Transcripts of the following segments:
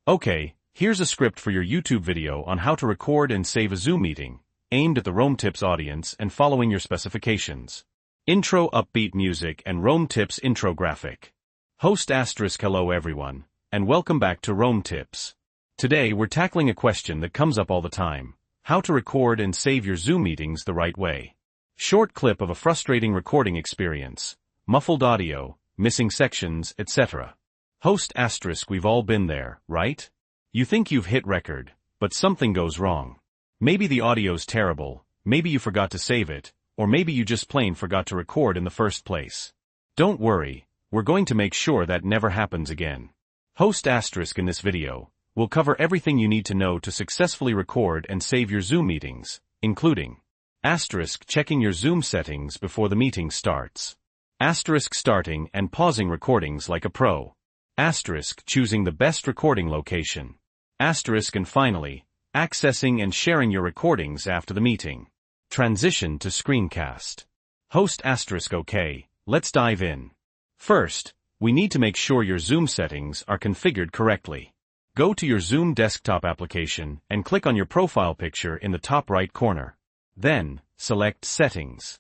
Okay, here's a script for your YouTube video on how to record and save a Zoom meeting, aimed at the Rome Tips audience and following your specifications. Intro upbeat music and Rome Tips intro graphic. Host *. Hello everyone, and welcome back to Rome Tips. Today we're tackling a question that comes up all the time: how to record and save your Zoom meetings the right way. Short clip of a frustrating recording experience, muffled audio, missing sections, etc. Host *. We've all been there, right? You think you've hit record, but something goes wrong. Maybe the audio's terrible, maybe you forgot to save it, or maybe you just plain forgot to record in the first place. Don't worry, we're going to make sure that never happens again. Host * in this video, we'll cover everything you need to know to successfully record and save your Zoom meetings, including * checking your Zoom settings before the meeting starts. * starting and pausing recordings like a pro. * choosing the best recording location. * and finally, accessing and sharing your recordings after the meeting. Transition to screencast. Host * OK, let's dive in. First, we need to make sure your Zoom settings are configured correctly. Go to your Zoom desktop application and click on your profile picture in the top right corner. Then, select Settings.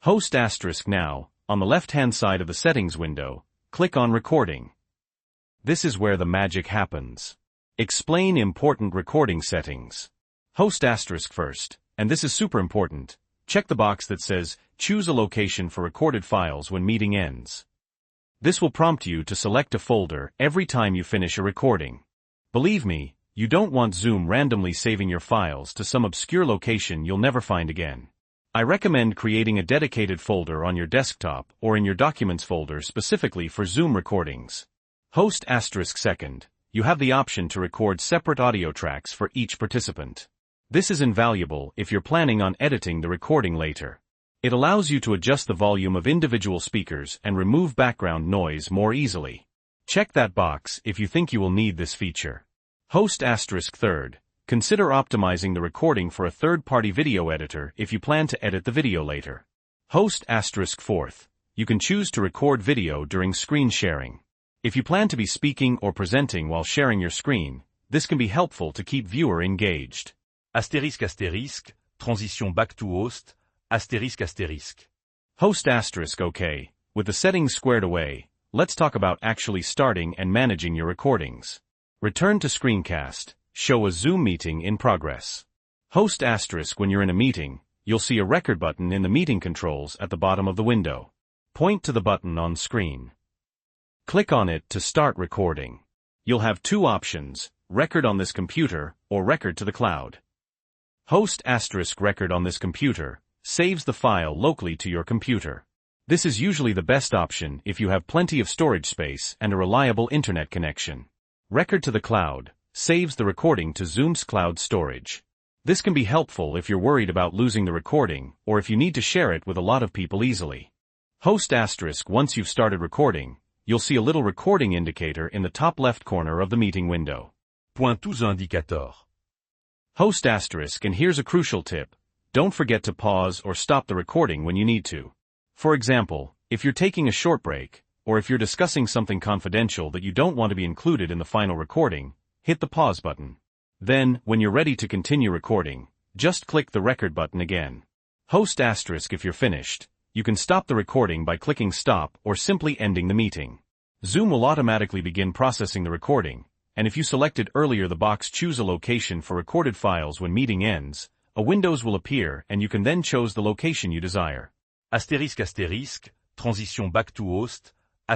Host * now, on the left-hand side of the settings window, click on Recording. This is where the magic happens. Explain important recording settings. Host * first, and this is super important, check the box that says, choose a location for recorded files when meeting ends. This will prompt you to select a folder every time you finish a recording. Believe me, you don't want Zoom randomly saving your files to some obscure location you'll never find again. I recommend creating a dedicated folder on your desktop or in your Documents folder specifically for Zoom recordings. Host * second, you have the option to record separate audio tracks for each participant. This is invaluable if you're planning on editing the recording later. It allows you to adjust the volume of individual speakers and remove background noise more easily. Check that box if you think you will need this feature. Host * third, consider optimizing the recording for a third-party video editor if you plan to edit the video later. Host * fourth, you can choose to record video during screen sharing. If you plan to be speaking or presenting while sharing your screen, this can be helpful to keep viewer engaged. ***, transition back to host, ***. Host * OK, with the settings squared away, let's talk about actually starting and managing your recordings. Return to screencast, show a Zoom meeting in progress. Host * when you're in a meeting, you'll see a record button in the meeting controls at the bottom of the window. Point to the button on screen. Click on it to start recording. You'll have two options: record on this computer or record to the cloud. Host * record on this computer saves the file locally to your computer. This is usually the best option if you have plenty of storage space and a reliable internet connection. Record to the cloud saves the recording to Zoom's cloud storage. This can be helpful if you're worried about losing the recording or if you need to share it with a lot of people easily. Host * once you've started recording, you'll see a little recording indicator in the top left corner of the meeting window. Pointous indicateur. Host *, and here's a crucial tip: don't forget to pause or stop the recording when you need to. For example, if you're taking a short break, or if you're discussing something confidential that you don't want to be included in the final recording, hit the pause button. Then, when you're ready to continue recording, just click the record button again. Host * if you're finished, you can stop the recording by clicking stop or simply ending the meeting. Zoom will automatically begin processing the recording, and if you selected earlier the box choose a location for recorded files when meeting ends, a window will appear and you can then choose the location you desire. ***, transition back to host, ***.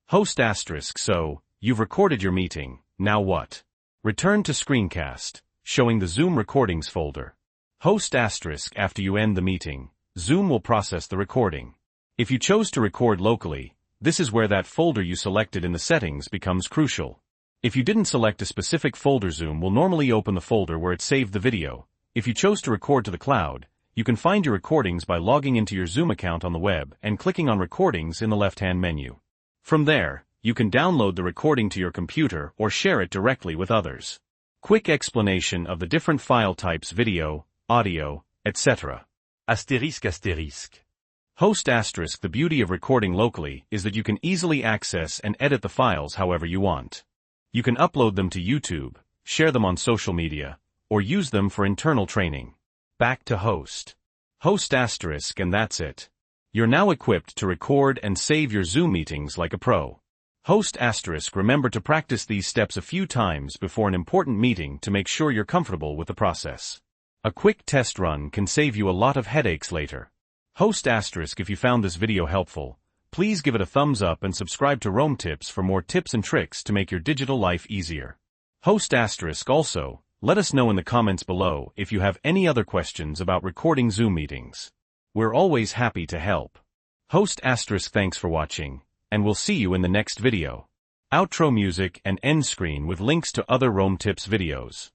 Host *, so, you've recorded your meeting, now what? Return to screencast, showing the Zoom recordings folder. Host * after you end the meeting, Zoom will process the recording. If you chose to record locally, this is where that folder you selected in the settings becomes crucial. If you didn't select a specific folder, Zoom will normally open the folder where it saved the video. If you chose to record to the cloud, you can find your recordings by logging into your Zoom account on the web and clicking on Recordings in the left-hand menu. From there, you can download the recording to your computer or share it directly with others. Quick explanation of the different file types: video, audio, etc. ***. Host *, the beauty of recording locally is that you can easily access and edit the files however you want. You can upload them to YouTube, share them on social media, or use them for internal training. Back to Host. Host Asterisk, and that's it. You're now equipped to record and save your Zoom meetings like a pro. Host Asterisk, remember to practice these steps a few times before an important meeting to make sure you're comfortable with the process. A quick test run can save you a lot of headaches later. Host Asterisk, if you found this video helpful, please give it a thumbs up and subscribe to Rome Tips for more tips and tricks to make your digital life easier. Host Asterisk, also, let us know in the comments below if you have any other questions about recording Zoom meetings. We're always happy to help. Host Asterisk, thanks for watching, and we'll see you in the next video. Outro music and end screen with links to other Rome Tips videos.